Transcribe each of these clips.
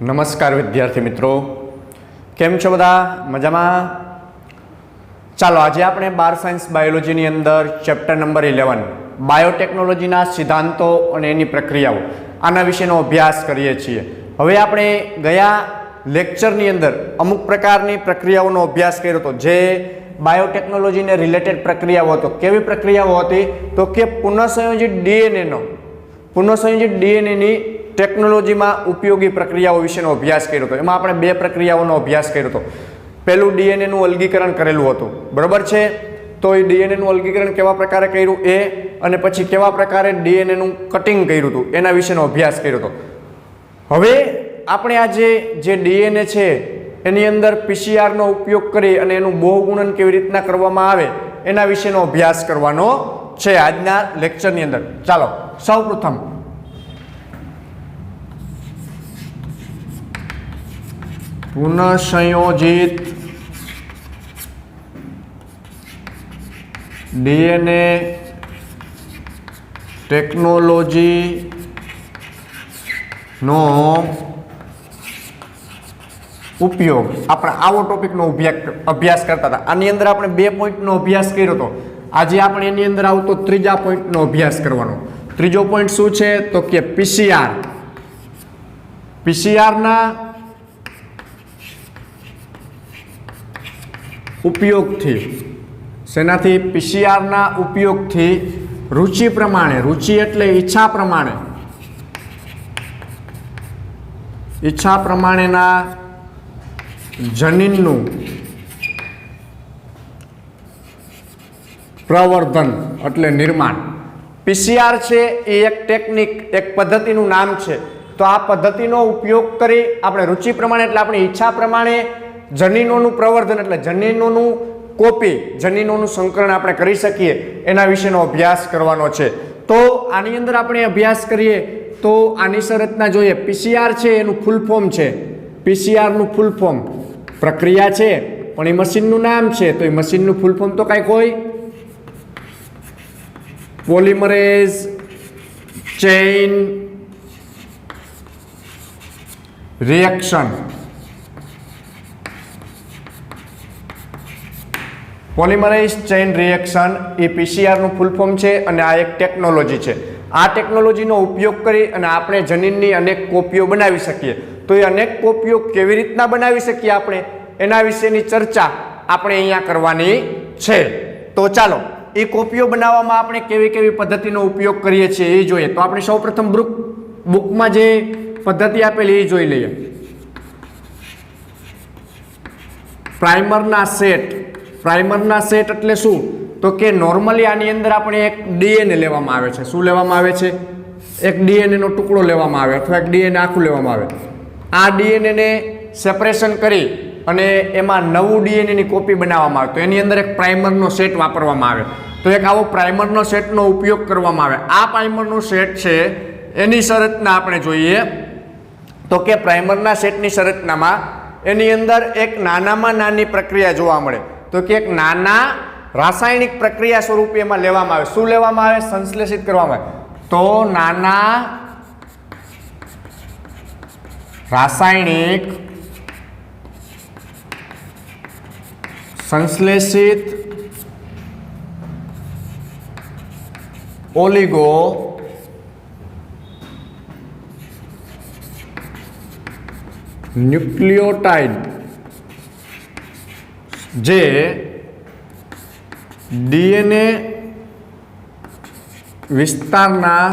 નમસ્કાર વિદ્યાર્થી મિત્રો, કેમ છો બધા? મજામાં? ચાલો આજે આપણે બાર સાયન્સ બાયોલોજીની અંદર ચેપ્ટર નંબર 11 બાયોટેકનોલોજીના સિદ્ધાંતો અને એની પ્રક્રિયાઓ આના વિશેનો અભ્યાસ કરીએ છીએ. હવે આપણે ગયા લેક્ચરની અંદર અમુક પ્રકારની પ્રક્રિયાઓનો અભ્યાસ કર્યો હતો, જે બાયોટેકનોલોજીને રિલેટેડ પ્રક્રિયાઓ હતો. કેવી પ્રક્રિયાઓ હતી? તો કે પુનઃસંયોજિત ડીએનએની ટેકનોલોજીમાં ઉપયોગી પ્રક્રિયાઓ વિશેનો અભ્યાસ કર્યો હતો. એમાં આપણે બે પ્રક્રિયાઓનો અભ્યાસ કર્યો હતો. પહેલું ડીએનએનું અલગીકરણ કરેલું હતું, બરાબર છે? તો એ ડીએનએનું અલગીકરણ કેવા પ્રકારે કર્યું એ, અને પછી કેવા પ્રકારે ડીએનએનું કટિંગ કર્યું હતું એના વિશેનો અભ્યાસ કર્યો હતો. હવે આપણે આજે જે ડીએનએ છે એની અંદર પીસીઆરનો ઉપયોગ કરી અને એનું બહુગુણન કેવી રીતના કરવામાં આવે એના વિશેનો અભ્યાસ કરવાનો છે આજના લેક્ચરની અંદર. ચાલો સૌપ્રથમ પુનઃસંયોજિત ડીએનએ ટેકનોલોજી નો ઉપયોગ, આપણે આવો ટોપિકનો અભ્યાસ કરતા હતા. આની અંદર આપણે 2 પોઈન્ટનો અભ્યાસ કર્યો હતો. આજે આપણે એની અંદર આવતો ત્રીજા પોઈન્ટનો અભ્યાસ કરવાનો. ત્રીજો પોઈન્ટ શું છે? તો કે પીસીઆરના ઉપયોગથી, શેનાથી? પીસીઆરના ઉપયોગથી રુચિ પ્રમાણે, રુચિ એટલે ઈચ્છા પ્રમાણેના જનીનનું પ્રવર્ધન એટલે નિર્માણ. પીસીઆર છે એ એક ટેકનિક, એક પદ્ધતિનું નામ છે. તો આ પદ્ધતિનો ઉપયોગ કરી આપણે રુચિ પ્રમાણે એટલે આપણી ઈચ્છા પ્રમાણે જનીનોનું પ્રવર્ધન એટલે જનીનોનું કોપી, જનીનોનું સંકલન આપણે કરી શકીએ એના વિશેનો અભ્યાસ કરવાનો છે. તો આની અંદર આપણે અભ્યાસ કરીએ તો આની સંરચના જોઈએ. પીસીઆર છે એનું ફૂલ ફોર્મ છે, પીસીઆરનું ફૂલ ફોર્મ પ્રક્રિયા છે પણ એ મશીનનું નામ છે. તો એ મશીનનું ફૂલ ફોર્મ તો કાંઈક હોય, polymerase chain reaction. Polymerase chain reaction એ પીસીઆરનું ફૂલ ફોર્મ છે અને આ એક ટેકનોલોજી છે. આ ટેકનોલોજીનો ઉપયોગ કરી અને આપણે જનીનની અનેક કોપીઓ બનાવી શકીએ. તો એ અનેક કોપીઓ કેવી રીતના બનાવી શકીએ આપણે એના વિશેની ચર્ચા આપણે અહીંયા કરવાની છે. તો ચાલો એ કોપીઓ બનાવવામાં આપણે કેવી કેવી પદ્ધતિનો ઉપયોગ કરીએ છીએ એ જોઈએ. તો આપણે સૌપ્રથમ બુકમાં જે પદ્ધતિ આપેલી એ જોઈ લઈએ. પ્રાઇમરના સેટ એટલે શું? તો કે નોર્મલી આની અંદર આપણે એક ડીએનએ લેવામાં આવે છે. શું લેવામાં આવે છે? એક ડીએનએનો ટુકડો લેવામાં આવે અથવા એક ડીએનએ આખું લેવામાં આવે. આ ડીએનએને સેપરેશન કરી અને એમાં નવું ડીએનએની કોપી બનાવવામાં આવે. તો એની અંદર એક પ્રાઇમરનો સેટ વાપરવામાં આવે. તો એક આવો પ્રાઇમરનો સેટનો ઉપયોગ કરવામાં આવે. આ પ્રાઇમરનો સેટ છે એની સંરચના આપણે જોઈએ તો કે પ્રાઇમરના સેટની સંરચનામાં એની અંદર એક નાનામાં નાની પ્રક્રિયા જોવા મળે. તો કે એક નાના રાસાયણિક પ્રક્રિયા સ્વરૂપે એમાં લેવામાં આવે. શું લેવામાં આવે? સંશ્લેષિત કરવામાં આવે. તો નાના રાસાયણિક સંશ્લેષિત ઓલિગો ન્યુક્લિયોટાઇડ જે ડીએનએ વિસ્તારના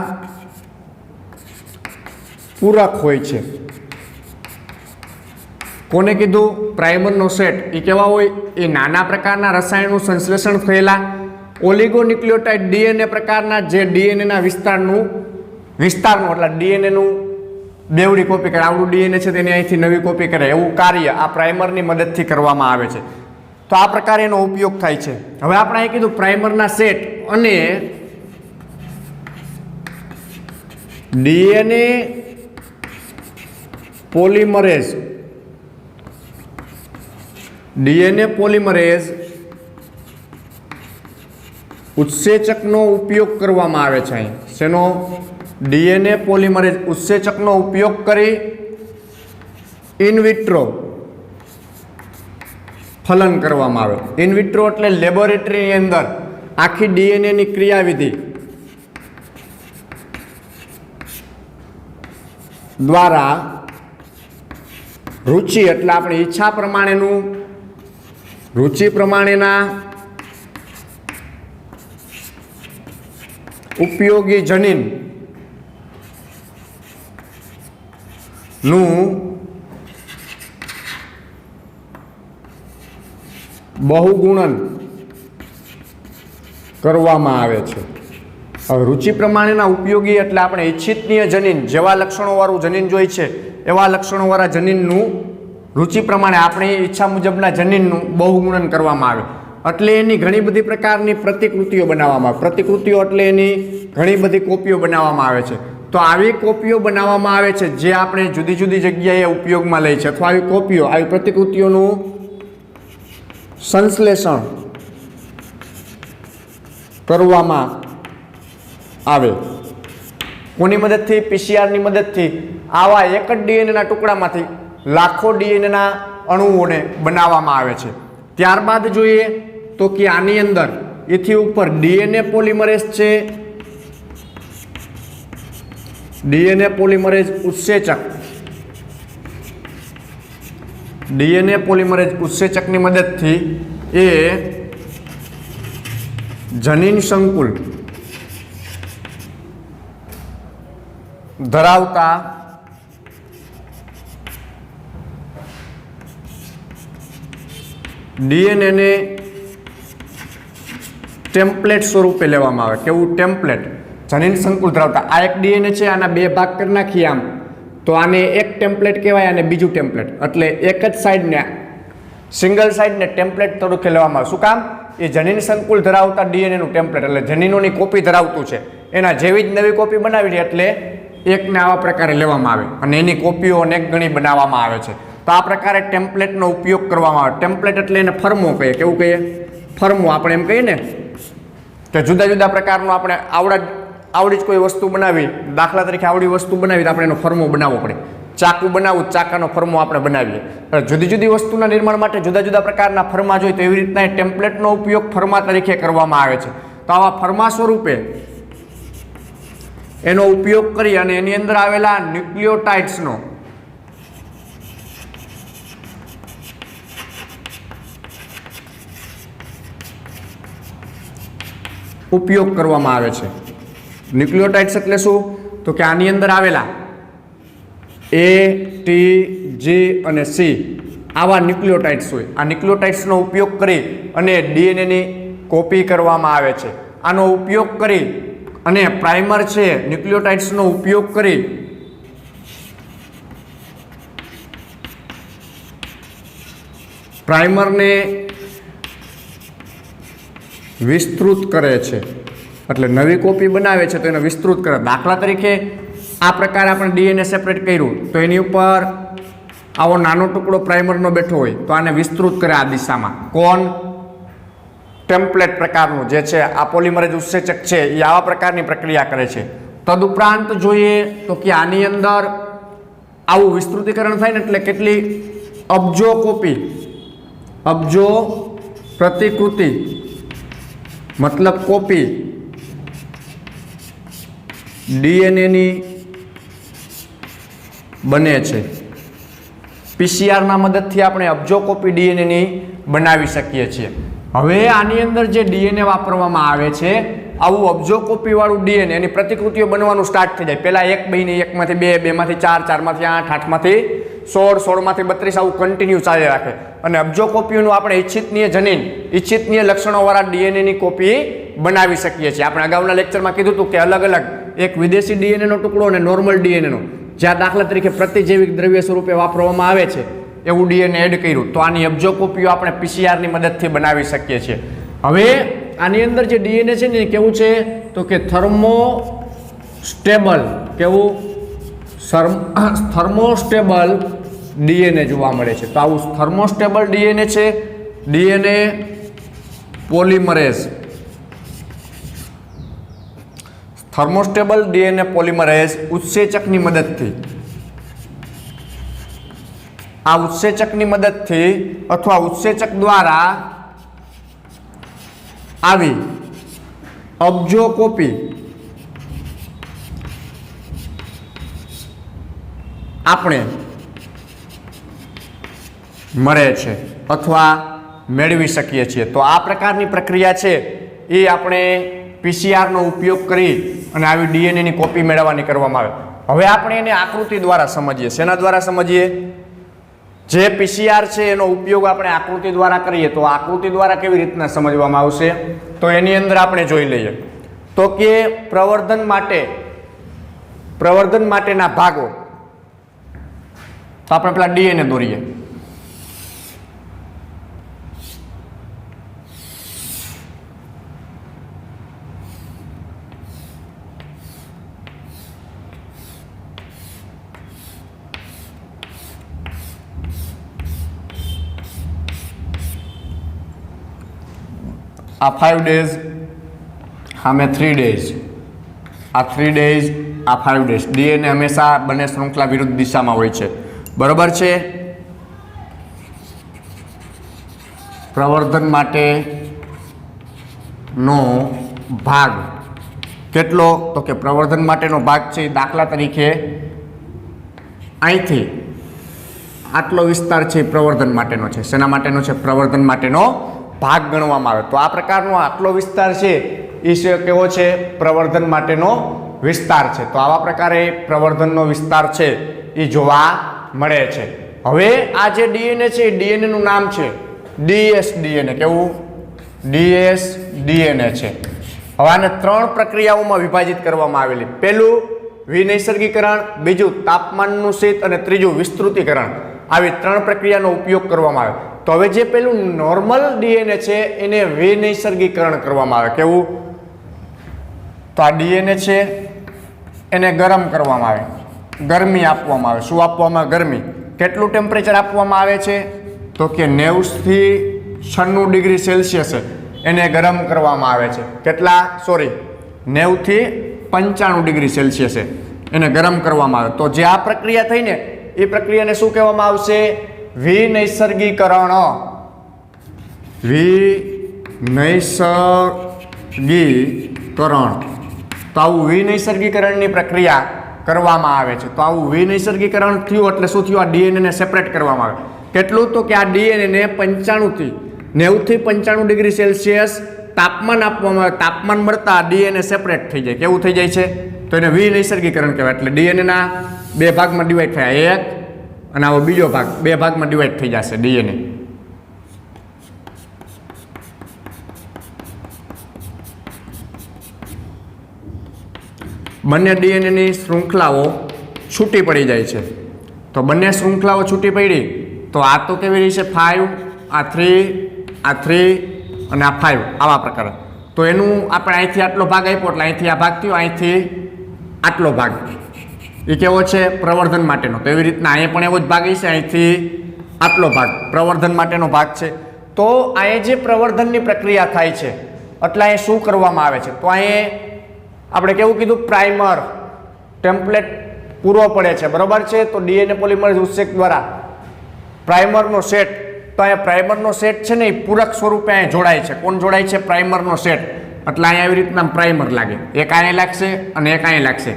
પૂરક હોય છે. કોને કીધું? પ્રાઇમરનો સેટ. એ કેવા હોય? એ નાના પ્રકારના રસાયણનું સંશ્લેષણ થયેલા ઓલિગોન્યુક્લિયોટાઇડ ડીએનએ પ્રકારના, જે ડીએનએના વિસ્તારનું એટલે ડીએનએનું બેવડી કોપી કરે. આવડું ડીએનએ છે તેની અહીંથી નવી કોપી કરે, એવું કાર્ય આ પ્રાઇમરની મદદથી કરવામાં આવે છે. તો આ પ્રકારે એનો ઉપયોગ થાય છે. હવે આપણે અહીં કીધું પ્રાઇમરના સેટ અને ડીએનએ પોલિમરેઝ ઉત્સેચકનો ઉપયોગ કરવામાં આવે છે. અહીં શેનો? ડીએનએ પોલિમરેઝ ઉત્સેચકનો ઉપયોગ કરી ઇનવિટ્રો ફલન કરવામાં આવે. ઇનવિટ્રો એટલે લેબોરેટરીની અંદર આખી ડીએનએની ક્રિયાવિધિ દ્વારા રુચિ એટલે આપણી ઈચ્છા પ્રમાણેનું રુચિ પ્રમાણેના ઉપયોગી જનીન નું બહુગુણન કરવામાં આવે છે. હવે રુચિ પ્રમાણેના ઉપયોગી એટલે આપણે ઈચ્છિતનીય જનીન જેવા લક્ષણોવાળું જનીન જોઈએ છે એવા લક્ષણોવાળા જનીનનું રુચિ પ્રમાણે આપણી ઈચ્છા મુજબના જનીનનું બહુગુણન કરવામાં આવે. એટલે એની ઘણી બધી પ્રકારની પ્રતિકૃતિઓ બનાવવામાં આવે. પ્રતિકૃતિઓ એટલે એની ઘણી બધી કોપીઓ બનાવવામાં આવે છે. તો આવી કોપીઓ બનાવવામાં આવે છે જે આપણે જુદી જુદી જગ્યાએ ઉપયોગમાં લઈએ છીએ, અથવા આવી કોપીઓ, આવી પ્રતિકૃતિઓનું સંશ્લેષણ કરવામાં આવે. કોની મદદથી? પીસીઆરની મદદથી. આવા એક જ ડીએનએના ટુકડામાંથી લાખો ડીએનએના અણુઓને બનાવવામાં આવે છે. ત્યારબાદ જોઈએ તો કે આની અંદર એથી ઉપર ડીએનએ પોલિમરેઝ છે. ડીએનએ પોલિમરેઝ ઉત્સેચક. ડીએનએ પોલિમરેઝ ઉત્સેચકની મદદથી એ જનીન સંકુલ ધરાવતા ડીએનએને ટેમ્પલેટ સ્વરૂપે લેવામાં આવે. કેવું? ટેમ્પલેટ. જનીન સંકુલ ધરાવતા આ એક ડીએનએ છે, આના બે ભાગ કરી નાખીએ આમ તો આને એક ટેમ્પલેટ કહેવાય અને બીજું ટેમ્પલેટ. એટલે એક જ સાઈડને સિંગલ સાઈડને ટેમ્પલેટ તરીકે લેવામાં આવે. શું કામ? એ જનીન સંકુલ ધરાવતા ડીએનએનું ટેમ્પલેટ એટલે જનીનોની કોપી ધરાવતું છે, એના જેવી જ નવી કોપી બનાવી દે એટલે એકને આવા પ્રકારે લેવામાં આવે અને એની કોપીઓ અનેક ગણી બનાવવામાં આવે છે. તો આ પ્રકારે ટેમ્પલેટનો ઉપયોગ કરવામાં આવે. ટેમ્પલેટ એટલે એને ફર્મો કહીએ. કેવું કહીએ? ફર્મો. આપણે એમ કહીએ ને કે જુદા જુદા પ્રકારનો આપણે આવડી જ કોઈ વસ્તુ બનાવી, દાખલા તરીકે આવડી વસ્તુ બનાવી તો આપણે એનો ફર્મો બનાવવો પડે. ચાકુ બનાવવું, ચાકાનો ફર્મો આપણે બનાવીએ. જુદી જુદી વસ્તુના નિર્માણ માટે જુદા જુદા પ્રકારના ફર્મા જોઈએ તો એવી રીતના ટેમ્પલેટનો ઉપયોગ ફર્મા તરીકે કરવામાં આવે છે. તો આવા ફર્મા સ્વરૂપે એનો ઉપયોગ કરી અને એની અંદર આવેલા ન્યુક્લિયોટાઇડ્સનો ઉપયોગ કરવામાં આવે છે. ન્યુક્લિયોટાઇડ્સ એટલે શું? તો કે આની અંદર આવેલા એ, ટી, જી અને સી આવા ન્યુક્લિયોટાઇડ્સ હોય. આ ન્યુક્લિયોટાઇડ્સનો ઉપયોગ કરી અને ડીએનએની કોપી કરવામાં આવે છે. આનો ઉપયોગ કરી અને પ્રાઇમર છે ન્યુક્લિયોટાઇડ્સનો ઉપયોગ કરી પ્રાઇમરને વિસ્તૃત કરે છે. એટલે નવી કોપી બનાવે છે તો એને વિસ્તૃત કરે. દાખલા તરીકે આ પ્રકારે આપણે ડીએનએ સેપરેટ કર્યું તો એની ઉપર આવો નાનો ટુકડો પ્રાઇમરનો બેઠો હોય તો આને વિસ્તૃત કરે આ દિશામાં. કોણ? ટેમ્પલેટ પ્રકારનું જે છે આ પોલિમરેઝ ઉત્સેચક છે એ આવા પ્રકારની પ્રક્રિયા કરે છે. તદુપરાંત જોઈએ તો કે આની અંદર આવું વિસ્તૃતીકરણ થાય ને એટલે કેટલી અબજો કોપી, અબજો પ્રતિકૃતિ મતલબ કોપી ડીએનએની બને છે. પીસીઆરના મદદથી આપણે અબજો કોપી ડીએનએની બનાવી શકીએ છીએ. હવે આની અંદર જે ડીએનએ વાપરવામાં આવે છે આવું અબજો કોપી વાળું ડીએનએ એની પ્રતિકૃતિઓ બનવાનું સ્ટાર્ટ થઈ જાય. પહેલા એક બની, એકમાંથી બે, બેમાંથી ચાર, ચારમાંથી આઠ, આઠમાંથી 16, 16માંથી 32 આવું કન્ટિન્યુ ચાલી રાખે. અને અબજો કોપીઓનું આપણે ઈચ્છિતનીય જનીન, ઈચ્છિતનીય લક્ષણોવાળા ડીએનએની કોપી બનાવી શકીએ છીએ. આપણે અગાઉના લેક્ચરમાં કીધું હતું કે અલગ અલગ એક વિદેશી ડીએનએનો ટુકડો અને નોર્મલ ડીએનએનો જ્યાં દાખલા તરીકે પ્રતિજૈવિક દ્રવ્ય સ્વરૂપે વાપરવામાં આવે છે એવું ડીએનએ એડ કર્યું તો આની અબજો કોપીઓ આપણે પીસીઆરની મદદથી બનાવી શકીએ છીએ. હવે આની અંદર જે ડીએનએ છે ને કેવું છે તો કે થર્મોસ્ટેબલ, કેવું? થર્મોસ્ટેબલ ડીએનએ જોવા મળે છે. તો આવું થર્મોસ્ટેબલ ડીએનએ છે. ડીએનએ પોલિમરેઝ, થર્મોસ્ટેબલ ડીએનએ પોલિમરેઝ ઉત્સેચકની મદદથી આ ઉત્સેચકની મદદથી અથવા ઉત્સેચક દ્વારા આવી અબજો કોપી આપણે મળે છે અથવા મેળવી શકીએ છીએ। તો આ પ્રકારની પ્રક્રિયા છે એ આપણે પીસીઆરનો ઉપયોગ કરી અને આવી ડીએનએની કોપી મેળવવાની કરવામાં આવે। હવે આપણે એને આકૃતિ દ્વારા સમજીએ। શેના દ્વારા સમજીએ? જે પીસીઆર છે એનો ઉપયોગ આપણે આકૃતિ દ્વારા કરીએ તો આકૃતિ દ્વારા કેવી રીતના સમજવામાં આવશે? તો એની અંદર આપણે જોઈ લઈએ તો કે પ્રવર્ધન માટેના ભાગો, તો આપણે પેલા ડીએનએ દોરીએ। આ 5 ડેઝ, સામે 3 ડેઝ, આ 3 ડેઝ, આ 5 ડેઝ। ડીએનએ હંમેશા બંને શૃંખલા વિરુદ્ધ દિશામાં હોય છે, બરોબર છે। પ્રવર્ધન માટેનો ભાગ કેટલો? તો કે પ્રવર્ધન માટેનો ભાગ છે દાખલા તરીકે અહીંથી આટલો વિસ્તાર છે પ્રવર્ધન માટેનો છે। શેના માટેનો છે? પ્રવર્ધન માટેનો ભાગ ગણવામાં આવે। તો આ પ્રકારનો આટલો વિસ્તાર છે એ કેવો છે? પ્રવર્ધન માટેનો વિસ્તાર છે। તો આવા પ્રકારે પ્રવર્ધનનો વિસ્તાર છે એ જોવા મળે છે। હવે આ જે ડીએનએ છે એ ડીએનએ નું નામ છે ડીએસ ડીએનએ। કેવું? ડીએસ ડીએનએ છે। હવે આને 3 પ્રક્રિયાઓમાં વિભાજિત કરવામાં આવેલી। પહેલું વિનૈસર્ગીકરણ, બીજું તાપમાનનું શીત અને ત્રીજું વિસ્તૃતીકરણ। આવી 3 પ્રક્રિયાનો ઉપયોગ કરવામાં આવે। તો હવે જે પેલું નોર્મલ ડીએનએ છે એને વિનૈસર્ગીકરણ કરવામાં આવે। કેવું? તો આ ડીએનએ છે એને ગરમ કરવામાં આવે, ગરમી આપવામાં આવે। શું આપવામાં આવે? ગરમી। કેટલું ટેમ્પરેચર આપવામાં આવે છે? તો કે 90 થી 96 ડિગ્રી સેલ્સિયસ એને ગરમ કરવામાં આવે છે। કેટલા? 90 થી 95 ડિગ્રી સેલ્સિયસ એને ગરમ કરવામાં આવે। તો જે આ પ્રક્રિયા થઈ ને એ પ્રક્રિયાને શું કહેવામાં આવશે? વિનૈસર્ગીકરણ। વિનૈસર્ગીકરણ। તો આવું વિનૈસર્ગીકરણની પ્રક્રિયા કરવામાં આવે છે। તો આવું વિનૈસર્ગીકરણ થયું એટલે શું થયું? આ ડીએનએને સેપરેટ કરવામાં આવે। કેટલું? તો કે આ ડીએનએને 90 થી 95 ડિગ્રી સેલ્સિયસ તાપમાન આપવામાં આવે। તાપમાન મળતા ડીએનએ સેપરેટ થઈ જાય। કેવું થઈ જાય છે? તો એને વિનૈસર્ગીકરણ કહેવાય। એટલે ડીએનએના 2 ભાગમાં ડિવાઈડ થયા, એક અને આવો બીજો ભાગ, 2 ભાગમાં ડિવાઈડ થઈ જશે ડીએનએ। બંને ડીએનએની શૃંખલાઓ છૂટી પડી જાય છે। તો બંને શૃંખલાઓ છૂટી પડી તો આ તો કેવી રીતે છે? 5, આ 3, આ 3 અને આ 5 આવા પ્રકારે। તો એનું આપણે અહીંથી આટલો ભાગ આપ્યો એટલે અહીંથી આ ભાગ થયો, અહીંથી આટલો ભાગ એ કેવો છે? પ્રવર્ધન માટેનો। તો એવી રીતના અહીંયા પણ એવો જ ભાગ છે, અહીંથી આટલો ભાગ પ્રવર્ધન માટેનો ભાગ છે। તો અહીંયા જે પ્રવર્ધનની પ્રક્રિયા થાય છે એટલે અહીંયા શું કરવામાં આવે છે? તો અહીંયા આપણે કેવું કીધું? પ્રાઇમર ટેમ્પલેટ પૂરો પડે છે, બરોબર છે। તો ડીએનએ પોલિમરેઝ ઉત્સેક દ્વારા પ્રાઇમરનો સેટ, તો અહીંયા પ્રાઇમરનો સેટ છે ને એ પૂરક સ્વરૂપે અહીંયા જોડાય છે। કોણ જોડાય છે? પ્રાઇમરનો સેટ। એટલે અહીંયા આવી રીતના પ્રાઇમર લાગે, એક અહીંયા લાગશે અને એક અહીંયા લાગશે।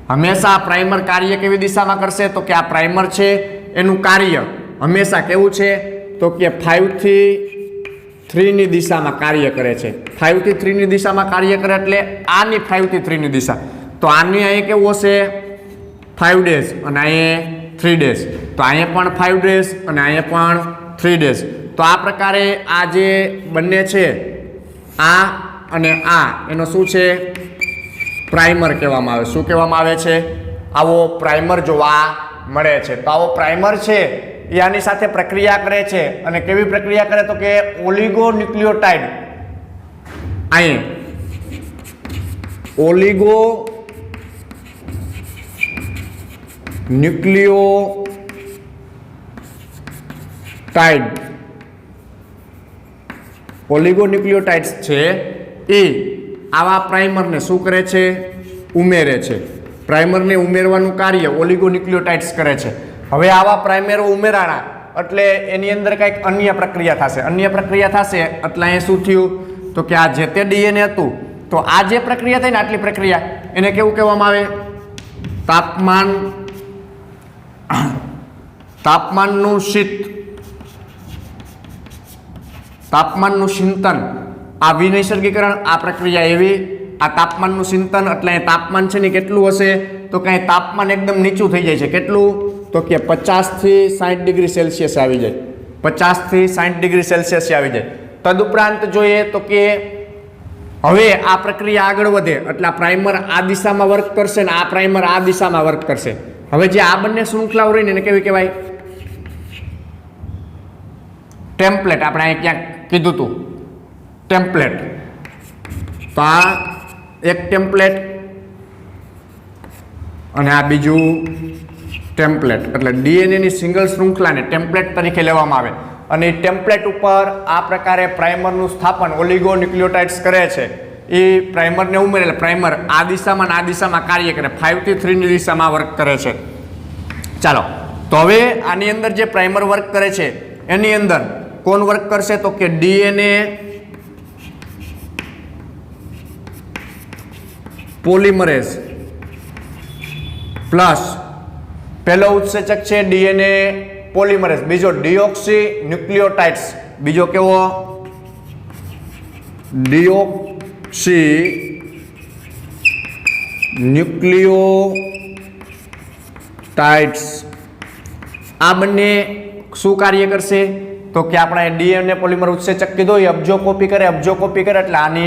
હંમેશા પ્રાઇમર કાર્ય કેવી દિશામાં કરશે? તો કે આ પ્રાઇમર છે એનું કાર્ય હંમેશા કેવું છે? તો કે 5 થી 3 ની દિશામાં કાર્ય કરે છે। 5 થી 3 ની દિશામાં કાર્ય કરે એટલે આની 5 થી 3 ની દિશા। તો આની અહીંયા કેવું હશે? 5 ડેઝ અને અહીંયા 3 ડેઝ। તો અહીંયા પણ 5 ડેઝ અને અહીંયા પણ 3 ડેઝ। તો આ પ્રકારે આ જે બંને છે આ અને આ એનો શું છે? પ્રાઇમર કહેવામાં આવે। શું કહેવામાં આવે છે? આવો પ્રાઇમર જોવા મળે છે। તો આવો પ્રાઇમર છે એ આની સાથે પ્રક્રિયા કરે છે અને કેવી પ્રક્રિયા કરે? તો કે ઓલિગોન્યુક્લિયોટાઇડ, અહીં ઓલિગોન્યુક્લિયોટાઇડ્સ છે એ આવા પ્રાઇમરને શું કરે છે? ઉમેરે છે। પ્રાઇમરને ઉમેરવાનું કાર્ય ઓલિગોન્યુક્લિયોટાઇડ્સ કરે છે। હવે આવા પ્રાઇમરો ઉમેરાણા એટલે એની અંદર કંઈક અન્ય પ્રક્રિયા થશે. અન્ય પ્રક્રિયા થશે એટલે અહીંયા શું થયું તો કે આ જે તે ડીએનએ હતું તો આ જે પ્રક્રિયા થઈ ને આટલી પ્રક્રિયા એને કેવું કહેવામાં આવે? તાપમાનનું સિંતન. આ વિનૈસર્ગીકરણ આ પ્રક્રિયા એવી. આ તાપમાનનું સિંતન એટલે તાપમાન છે ને કેટલું હશે તો કાંઈ તાપમાન એકદમ નીચું થઈ જાય છે. કેટલું તો કે 50 થી 60 ડિગ્રી સેલ્સિયસ આવી જાય. 50 થી 60 ડિગ્રી સેલ્સિયસ આવી જાય. તદુપરાંત જોઈએ તો કે હવે આ પ્રક્રિયા આગળ વધે એટલે આ પ્રાઇમર આ દિશામાં વર્ક કરશે ને આ પ્રાઇમર આ દિશામાં વર્ક કરશે. હવે જે આ બંને શૃંખલાઓ રહીને એને કેવી કહેવાય? ટેમ્પલેટ. આપણે અહીં ક્યાંક કીધું હતું ટેમ્પલેટ. તો આ એક ટેમ્પલેટ અને આ બીજું ટેમ્પલેટ. એટલે ડીએનએની સિંગલ શૃંખલાને ટેમ્પલેટ તરીકે લેવામાં આવે અને ટેમ્પલેટ ઉપર આ પ્રકારે પ્રાઇમરનું સ્થાપન ઓલિગોન્યુક્લિયોટાઇડ્સ કરે છે. એ પ્રાઇમરને ઉમેરે એટલે પ્રાઇમર આ દિશામાં અને આ દિશામાં કાર્ય કરે. 5 થી 3 ની દિશામાં વર્ક કરે છે. ચાલો તો હવે આની અંદર જે પ્રાઇમર વર્ક કરે છે એની અંદર કોણ વર્ક કરશે તો કે ડીએનએ પોલિમરેઝ પ્લસ પહેલો ઉત્સેચક છે ડીએનએ પોલિમરેઝ, બીજો ડીઓક્સી ન્યુક્લિયોટાઇડ્સ. બીજો કેવો? ડીઓક્સી ન્યુક્લિયોટાઇડ્સ. આ બંને શું કાર્ય કરશે તો કે આપણે ડીએનએ પોલિમર ઉત્સેચક કીધો એ અબજો કોપી કરે એટલે આને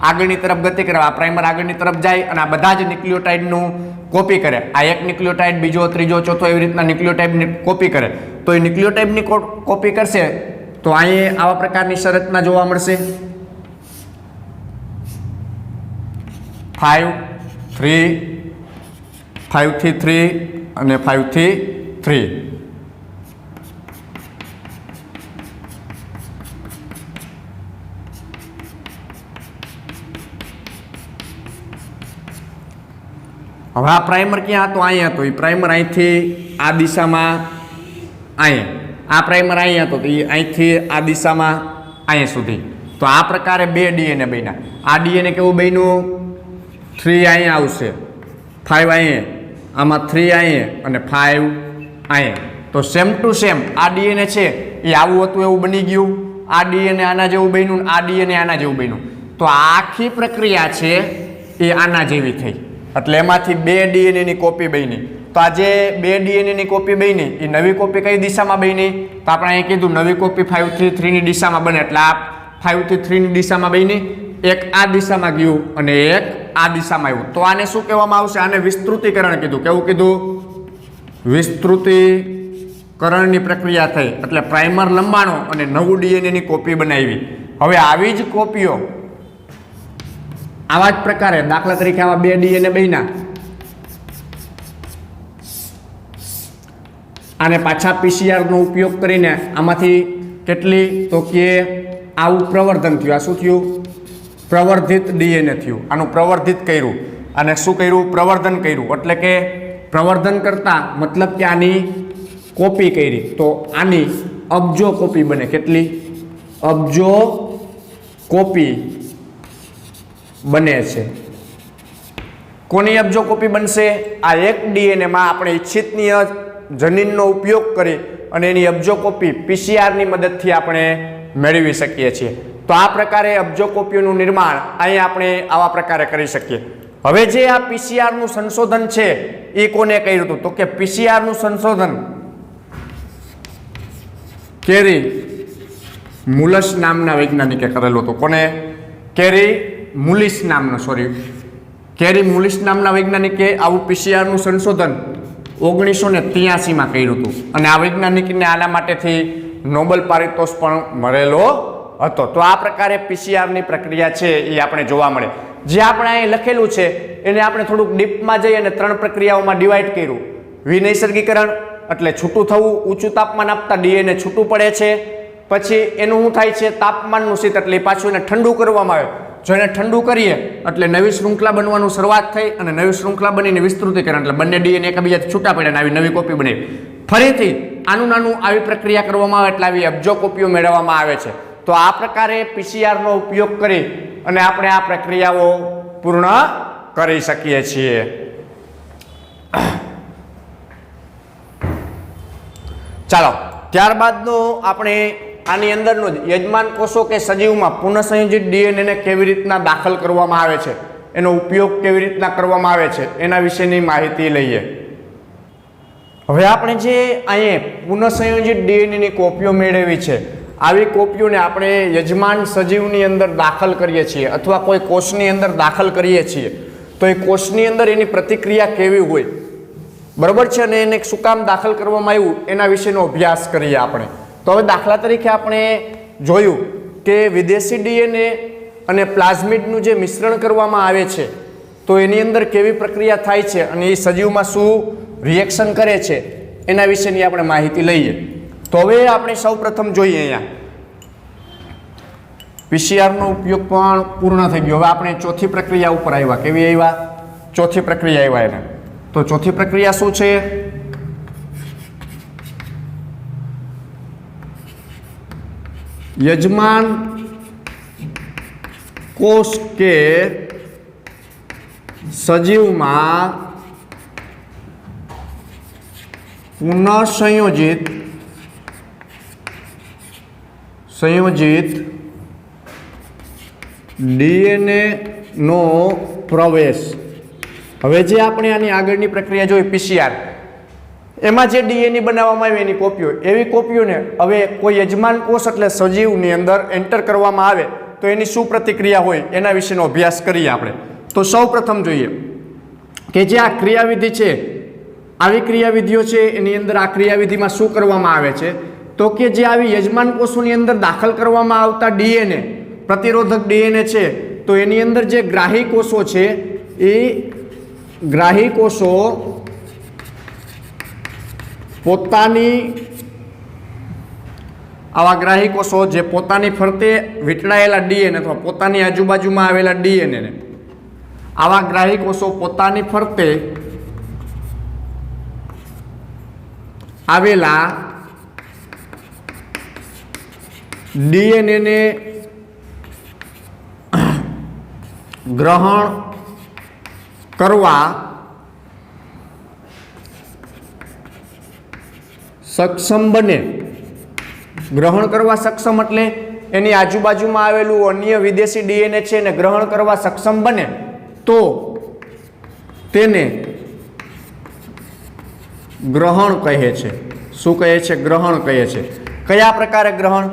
આગળની તરફ ગતિ કરે. આ પ્રાઇમર આગળની તરફ જાય અને આ બધા જ ન્યુક્લિયોટાઇડનું કોપી કરે. આ એક ન્યુક્લિયોટાઇડ બીજો ત્રીજો ચોથો એવી રીતના ન્યુક્લિયોટાઇડની કોપી કરે. તો એ ન્યુક્લિયોટાઇડની કોપી કરશે તો અહીં આવા પ્રકારની સંરચના જોવા મળશે. 5 થી 3 અને 5 થી 3. હવે આ પ્રાઇમર ક્યાં હતો? અહીંયા હતો. એ પ્રાઇમર અહીંથી આ દિશામાં અહીંયા. આ પ્રાઇમર અહીંયા હતો તો એ અહીંથી આ દિશામાં અહીંયા સુધી. તો આ પ્રકારે બે ડીએનએ બન્યા. આ ડીએનએ કેવું બન્યું? 3 અહીંયા આવશે, 5 અહીંયા, આમાં 3 અહીંયા અને 5 અહીંયા. તો સેમ ટુ સેમ આ ડીએનએ છે એ આવું હતું એવું બની ગયું. આ ડીએનએ આના જેવું બન્યું, આ ડીએનએ આના જેવું બન્યું. તો આ આખી પ્રક્રિયા છે એ આના જેવી થઈ. એટલે એમાંથી બે ડીએનએની કોપી બની. તો આ જે બે ડીએનએની કોપી બની એ નવી કોપી કઈ દિશામાં બની? તો આપણે અહીં કીધું નવી કોપી 5 થી 3 ની દિશામાં બને. એટલે આ 5 થી 3 ની દિશામાં બની. એક આ દિશામાં ગયું અને એક આ દિશામાં આવ્યું. તો આને શું કહેવામાં આવશે? આને વિસ્તૃતીકરણ કીધું. કેવું કીધું? વિસ્તૃતીકરણની પ્રક્રિયા થઈ. એટલે પ્રાઇમર લંબાણો અને નવું ડીએનએની કોપી બનાવી. હવે આવી જ કોપીઓ આવા જ પ્રકારે દાખલા તરીકે આવા બે ડીએનએ બન્યા, આને પાછા પીસીઆરનો ઉપયોગ કરીને આમાંથી કેટલી તો કે આવું પ્રવર્ધન થયું. આ શું થયું? પ્રવર્ધિત ડીએનએ થયું. આનું પ્રવર્ધિત કર્યું અને શું કર્યું? પ્રવર્ધન કર્યું. એટલે કે પ્રવર્ધન કરતા મતલબ કે આની કોપી કરી. તો આની અબજો કોપી બને. કેટલી? અબજો કોપી બને છે. કોની અબજો કોપી બનશે? આ એક ડીએનએમાં આપણે ઈચ્છિતનીય જનીનનો ઉપયોગ કરી અને એની અબજો કોપી પીસીઆરની મદદથી આપણે મેળવી શકીએ છીએ. તો આ પ્રકારે અબજો કોપીઓનું નિર્માણ અહીંયા આપણે આવા પ્રકારે કરી શકીએ. હવે જે આ પીસીઆરનું સંશોધન છે એ કોને કર્યું હતું? તો કે પીસીઆરનું સંશોધન કેરી મુલસ નામના વૈજ્ઞાનિકે કરેલું હતું. કોને? કેરી મુલિસ નામના વૈજ્ઞાનિકે આવું પીસીઆરનું સંશોધન 1983માં કર્યું હતું અને આ વૈજ્ઞાનિકને આના માટેથી નોબેલ પારિતોષિક પણ મળેલો હતો. તો આ પ્રકારે પીસીઆરની પ્રક્રિયા છે એ આપણે જોવા મળે. જે આપણે અહીં લખેલું છે એને આપણે થોડુંક ડીપમાં જઈ અને 3 પ્રક્રિયાઓમાં ડિવાઈડ કર્યું. વિનૈસર્ગીકરણ એટલે છૂટું થવું, ઊંચું તાપમાન આપતા ડીએનએ છૂટું પડે છે. પછી એનું શું થાય છે? તાપમાનનું શીત એટલે પાછું એને ઠંડુ કરવામાં આવે. જો એને ઠંડુ કરીએ એટલે નવી શૃંખલા બનવાનું શરૂઆત થઈ અને નવી શૃંખલા બનીને વિસ્તૃતીકરણ એટલે બંને ડીએનએ એકબીજાથી છૂટા પડ્યા અને આવી નવી કોપી બનાવી. ફરીથી આનું નાનું આવી પ્રક્રિયા કરવામાં આવે એટલે આવી અબજો કોપીઓ મેળવવામાં આવે છે। તો આ પ્રકારે પીસીઆરનો ઉપયોગ કરી અને આપણે આ પ્રક્રિયાઓ પૂર્ણ કરી શકીએ છીએ। ચાલો ત્યારબાદનો આપણે આની અંદરનો જ યજમાન કોષો કે સજીવમાં પુનઃસંયોજિત ડીએનએને કેવી રીતના દાખલ કરવામાં આવે છે, એનો ઉપયોગ કેવી રીતના કરવામાં આવે છે એના વિશેની માહિતી લઈએ। હવે આપણે જે અહીંયા પુનઃસંયોજિત ડીએનએની કોપીઓ મેળવી છે, આવી કોપીઓને આપણે યજમાન સજીવની અંદર દાખલ કરીએ છીએ અથવા કોઈ કોષની અંદર દાખલ કરીએ છીએ તો એ કોષની અંદર એની પ્રતિક્રિયા કેવી હોય, બરાબર છે, અને એને શું કામ દાખલ કરવામાં આવ્યું એના વિશેનો અભ્યાસ કરીએ આપણે। તો હવે દાખલા તરીકે આપણે જોયું કે વિદેશી ડીએનએ અને પ્લાઝમિડનું જે મિશ્રણ કરવામાં આવે છે તો એની અંદર કેવી પ્રક્રિયા થાય છે અને એ સજીવમાં શું રિએક્શન કરે છે એના વિશેની આપણે માહિતી લઈએ। તો હવે આપણે સૌ પ્રથમ જોઈએ અહીંયા પીસીઆરનો ઉપયોગ પણ પૂર્ણ થઈ ગયો। હવે આપણે ચોથી પ્રક્રિયા ઉપર આવ્યા। કેવી આવ્યા? ચોથી પ્રક્રિયા આવ્યા એને। તો ચોથી પ્રક્રિયા શું છે? યજમાન કોષ કે સજીવમાં પુનઃસંયોજિત ડીએનએ નો પ્રવેશ। હવે જે આપણે આની આગળની પ્રક્રિયા જોઈ પીસીઆર, એમાં જે ડીએનએ બનાવવામાં આવે એની કોપીઓ, એવી કોપીઓને હવે કોઈ યજમાન કોષ એટલે સજીવની અંદર એન્ટર કરવામાં આવે તો એની શું પ્રતિક્રિયા હોય એના વિશેનો અભ્યાસ કરીએ આપણે। તો સૌ પ્રથમ જોઈએ કે જે આ ક્રિયાવિધિ છે, આવી ક્રિયાવિધિઓ છે એની અંદર આ ક્રિયાવિધિમાં શું કરવામાં આવે છે તો કે જે આવી યજમાન કોષોની અંદર દાખલ કરવામાં આવતા ડીએનએ, પ્રતિરોધક ડીએનએ છે, તો એની અંદર જે ગ્રાહી કોષો છે એ ગ્રાહી કોષો પોતાની આવા ગ્રાહી કોષો જે પોતાની ફરતે વીંટળાયેલા ડીએનએ અથવા પોતાની આજુબાજુમાં આવેલા ડીએનએને, આવા ગ્રાહી કોષો પોતાની ફરતે આવેલા ડીએનએને ગ્રહણ કરવા સક્ષમ બને। ગ્રહણ કરવા સક્ષમ એટલે એની આજુબાજુમાં આવેલું અન્ય વિદેશી ડીએનએ છે એને ગ્રહણ કરવા સક્ષમ બને તો તેને ગ્રહણ કહે છે। શું કહે છે? ગ્રહણ કહે છે। કયા પ્રકારે ગ્રહણ?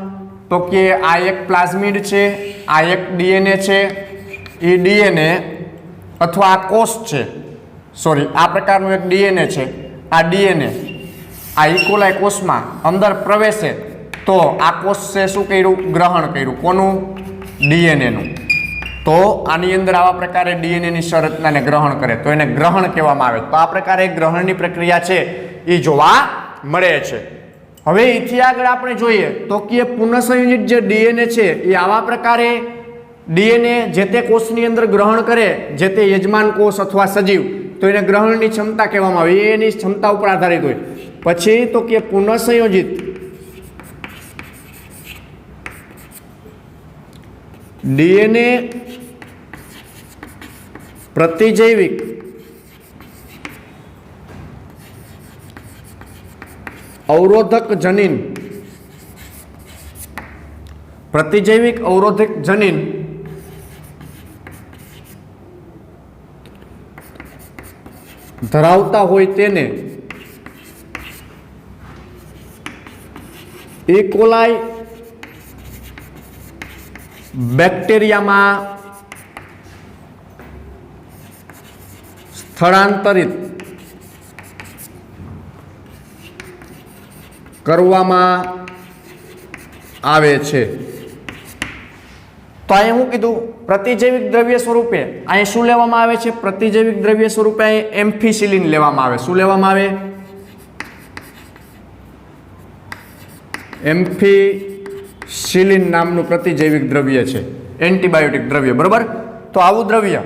તો કે આ એક પ્લાઝમિડ છે, આ એક ડીએનએ છે, એ ડીએનએ અથવા આ કોષ છે, સોરી આ પ્રકારનું એક ડીએનએ છે, આ ડીએનએ આ ઇકોલાઈ કોષમાં અંદર પ્રવેશે તો આ કોષે શું કર્યું? ગ્રહણ કર્યું। કોનું? ડીએનએનું। તો આની અંદર આવા પ્રકારે ડીએનએની સંરચનાને ગ્રહણ કરે તો એને ગ્રહણ કહેવામાં આવે। તો આ પ્રકારે ગ્રહણની પ્રક્રિયા છે એ જોવા મળે છે। હવે એથી આગળ આપણે જોઈએ તો કે પુનઃસંયોજિત જે ડીએનએ છે એ આવા પ્રકારે ડીએનએ જે તે કોષની અંદર ગ્રહણ કરે, જે તે યજમાન કોષ અથવા સજીવ, તો એને ગ્રહણની ક્ષમતા કહેવામાં આવે, એની ક્ષમતા ઉપર આધારિત હોય। પછી તો કે પુનઃસંયોજિત ડીએનએ પ્રતિજૈવિક અવરોધક જનીન, પ્રતિજૈવિક અવરોધક જનીન ધરાવતા હોય તેને ઇકોલાઈ બેક્ટેરિયામાં સ્થળાંતરિત કરવામાં આવે છે। તો અહીંયા હું કીધું પ્રતિજૈવિક દ્રવ્ય સ્વરૂપે અહીં શું લેવામાં આવે છે? પ્રતિજૈવિક દ્રવ્ય સ્વરૂપે અહીં એમ્ફિસિલિન લેવામાં આવે। શું લેવામાં આવે? એમ્ફિસિલિન નામનું પ્રતિજૈવિક દ્રવ્ય છે, એન્ટીબાયોટિક દ્રવ્ય, બરાબર। તો આવું દ્રવ્ય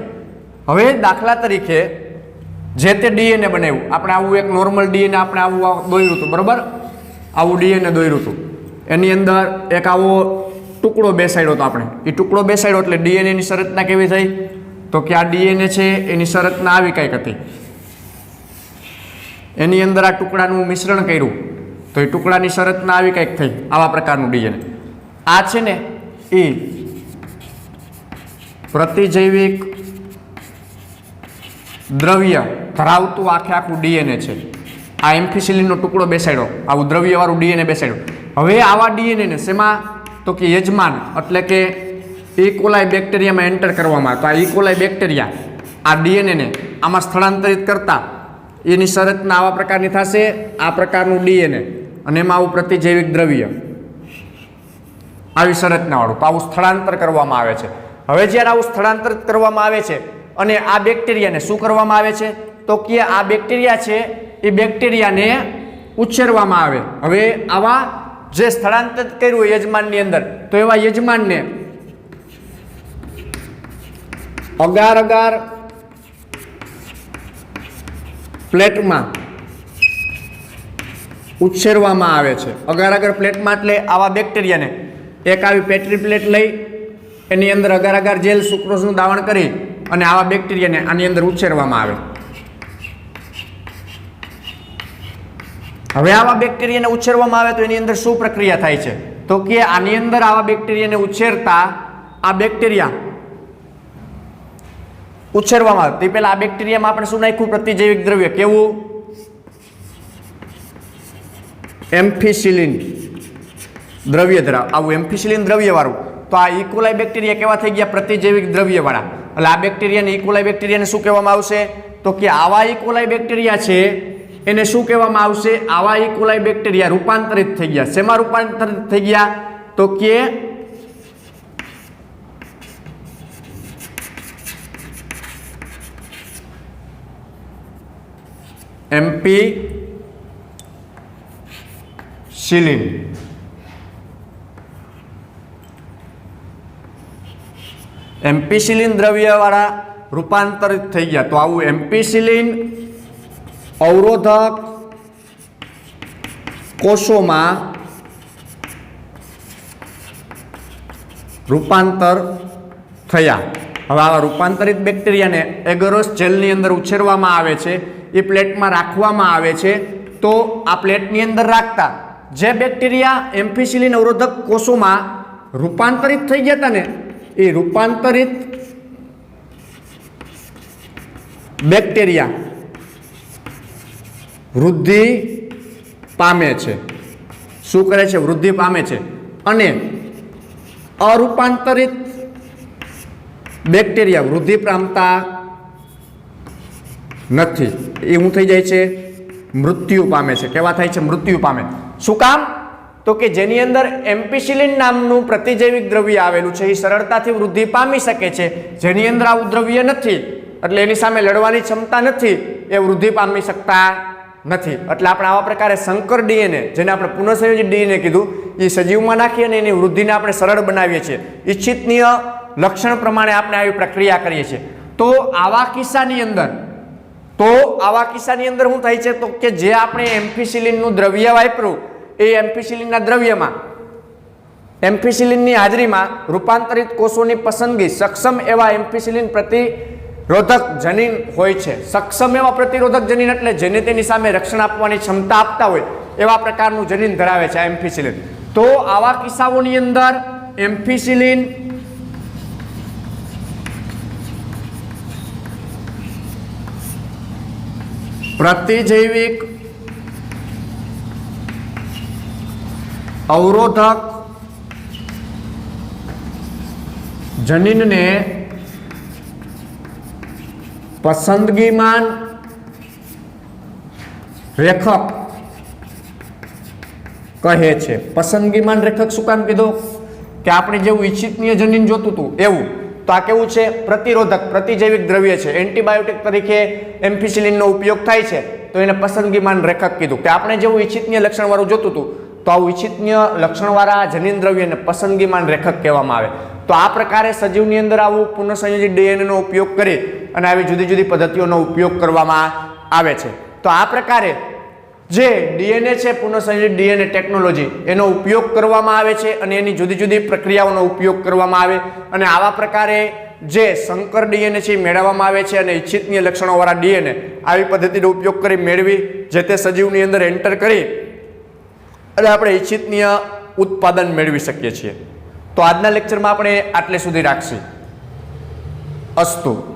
હવે દાખલા તરીકે જે તે ડીએનએ બનાવ્યું, આપણે આવું એક નોર્મલ ડીએનએ આપણે આવું દોર્યું હતું, બરાબર। આવું ડીએનએ દોર્યું હતું, એની અંદર એક આવો ટુકડો બેસાડ્યો હતો આપણે, એ ટુકડો બેસાડ્યો એટલે ડીએનએની સંરચના કેવી થઈ? તો કે આ ડીએનએ છે એની સંરચના આવી કંઈક હતી, એની અંદર આ ટુકડાનું મિશ્રણ કર્યું તો એ ટુકડાની સંરચના આવી કંઈક થઈ, આવા પ્રકારનું ડીએનએ. આ છે ને એ પ્રતિજૈવિક દ્રવ્ય ધરાવતું આખું ડીએનએ છે. આ એમ્ફિસિલિનનો ટુકડો બેસાડ્યો, આવું દ્રવ્યવાળું ડીએનએ બેસાડ્યું. હવે આવા ડીએનએને શેમાં? તો કે યજમાન એટલે કે ઇકોલાઈ બેક્ટેરિયામાં એન્ટર કરવામાં આવે. તો આ ઇકોલાઈ બેક્ટેરિયા આ ડીએનએને આમાં સ્થળાંતરિત કરતા એની સંરચના આવા પ્રકારની થશે, આ પ્રકારનું ડીએનએ, અને એમાં આવું પ્રતિજૈવિક દ્રવ્ય આવી સંરચનાવાળું. તો આવું સ્થળાંતર કરવામાં આવે છે. હવે જ્યારે આવું સ્થળાંતરિત કરવામાં આવે છે અને આ બેક્ટેરિયાને શું કરવામાં આવે છે? તો કે આ બેક્ટેરિયા છે એ બેક્ટેરિયાને ઉછેરવામાં આવે. હવે આવા જે સ્થળાંતરિત કર્યું હોય યજમાનની અંદર, તો એવા યજમાનને અગાર અગાર પ્લેટમાં ઉછેરવામાં આવે છે. અગાર અગાર પ્લેટમાં એટલે આવા બેક્ટેરિયાને એક આવી પેટ્રી પ્લેટ લઈ એની અંદર અગાર અગાર જેલ સુક્રોઝનું દાવણ કરી અને આવા બેક્ટેરિયાને આની અંદર ઉછેરવામાં આવે. હવે આવા બેક્ટેરિયાને ઉછેરવામાં આવે તો એની અંદર શું પ્રક્રિયા થાય છે? તો કે આની અંદર આવા બેક્ટેરિયાને ઉછેરતા આ બેક્ટેરિયા ઉછેરવામાં આવે તે પહેલા આ બેક્ટેરિયામાં આપણે શું નાખ્યું? પ્રતિજૈવિક દ્રવ્ય. કેવું? એમ્ફિસિલિન દ્રવ્ય ધરાવ, આવું એમ્ફિસિલિન દ્રવ્ય વાળું. તો આ ઇકોલાઈ બેક્ટેરિયા કેવા થઈ ગયા? પ્રતિજૈવિક દ્રવ્ય વાળા. એટલે આ બેક્ટેરિયાને ઇકોલાઈ બેક્ટેરિયાને શું કહેવામાં આવશે? તો કે આવા ઇકોલાઈ બેક્ટેરિયા છે એને શું કહેવામાં આવશે? આવા ઇકોલાઈ બેક્ટેરિયા રૂપાંતરિત થઈ ગયા. શેમાં રૂપાંતરિત થઈ ગયા? તો કે એમ્ફિસિલિન. એમ્ફિસિલિન દ્રવ્યવાળા રૂપાંતરિત થઈ ગયા. તો આવું એમ્ફિસિલિન અવરોધક કોષોમાં રૂપાંતર થયા. હવે આવા રૂપાંતરિત બેક્ટેરિયાને એગરોસ જેલની અંદર ઉછેરવામાં આવે છે, એ પ્લેટમાં રાખવામાં આવે છે. તો આ પ્લેટની અંદર રાખતા જે બેક્ટેરિયા એમ્ફિસિલિન અવરોધક કોષોમાં રૂપાંતરિત થઈ ગયા હતા ને, એ રૂપાંતરિત બેક્ટેરિયા વૃદ્ધિ પામે છે. શું કરે છે? વૃદ્ધિ પામે છે. અને અરૂપાંતરિત બેક્ટેરિયા વૃદ્ધિ પામતા નથી. એ શું થઈ જાય છે? મૃત્યુ પામે છે. કેવા થાય છે? મૃત્યુ પામે. શું કામ? તો કે જેની અંદર એમ્ફિસિલિન નામનું પ્રતિજૈવિક દ્રવ્ય આવેલું છે, એ સરળતાથી વૃદ્ધિ પામી શકે છે. જેની અંદર આવું દ્રવ્ય નથી એટલે એની સામે લડવાની ક્ષમતા નથી, એ વૃદ્ધિ પામી શકતા નથી. એટલે આપણે આવા પ્રકારે સંકર ડીએનએ, જેને આપણે પુનઃસંયોજિત ડીએનએ કીધું, એ સજીવમાં નાખી અને એની વૃદ્ધિને આપણે સરળ બનાવીએ છીએ. ઈચ્છિતનીય લક્ષણ પ્રમાણે આપણે આવી પ્રક્રિયા કરીએ છીએ. તો આવા કિસ્સાની અંદર શું થાય છે? તો કે જે આપણે એમ્ફિસિલિનનું દ્રવ્ય વાપર્યું, એ એમ્ફિસિલિનના દ્રવ્યમાં એમ્ફિસિલિનની હાજરીમાં રૂપાંતરિત કોષોની પસંદગી સક્ષમ એવા એમ્ફિસિલિન પ્રતિરોધક જનીન હોય છે. સક્ષમ એવા પ્રતિરોધક જનીન એટલે જેને તેની સામે રક્ષણ આપવાની ક્ષમતા આપતા હોય એવા પ્રકારનું જનીન ધરાવે છે આ એમ્ફિસિલિન. તો આવા કિસ્સાઓની અંદર એમ્ફિસિલિન પ્રતિજૈવિક અવરોધક જનીનને પસંદગીમાન રેખક કહે છે. પસંદગીમાન રેખક શું કામ કીધું? કે આપણે જેવું ઈચ્છિતનીય જનીન જોતું હતું એવું. તો આ કેવું છે? પ્રતિરોધક પ્રતિજૈવિક દ્રવ્ય છે. એન્ટીબાયોટિક તરીકે એમ્ફિસિલિનનો ઉપયોગ થાય છે, તો એને પસંદગીમાન રેખક કીધું. કે આપણે જેવું ઈચ્છિતનીય લક્ષણવાળું જોતું હતું, તો આવું ઈચ્છિતનીય લક્ષણવાળા જનીન દ્રવ્યને પસંદગીમાન રેખક કહેવામાં આવે. તો આ પ્રકારે સજીવની અંદર આવું પુનઃસંયોજિત ડીએનએનો ઉપયોગ કરી અને આવી જુદી જુદી પદ્ધતિઓનો ઉપયોગ કરવામાં આવે છે. તો આ પ્રકારે જે ડીએનએ છે પુનઃસંયોજિત ડીએનએ ટેકનોલોજી એનો ઉપયોગ કરવામાં આવે છે અને એની જુદી જુદી પ્રક્રિયાઓનો ઉપયોગ કરવામાં આવે અને આવા પ્રકારે જે સંકર ડીએનએ છે એ મેળવવામાં આવે છે અને ઇચ્છિતનીય લક્ષણોવાળા ડીએનએ આવી પદ્ધતિનો ઉપયોગ કરી મેળવી જે તે સજીવની અંદર એન્ટર કરી અને આપણે ઇચ્છિતનીય ઉત્પાદન મેળવી શકીએ છીએ. તો આજના લેક્ચરમાં આપણે આટલે સુધી રાખીએ. અસ્તુ.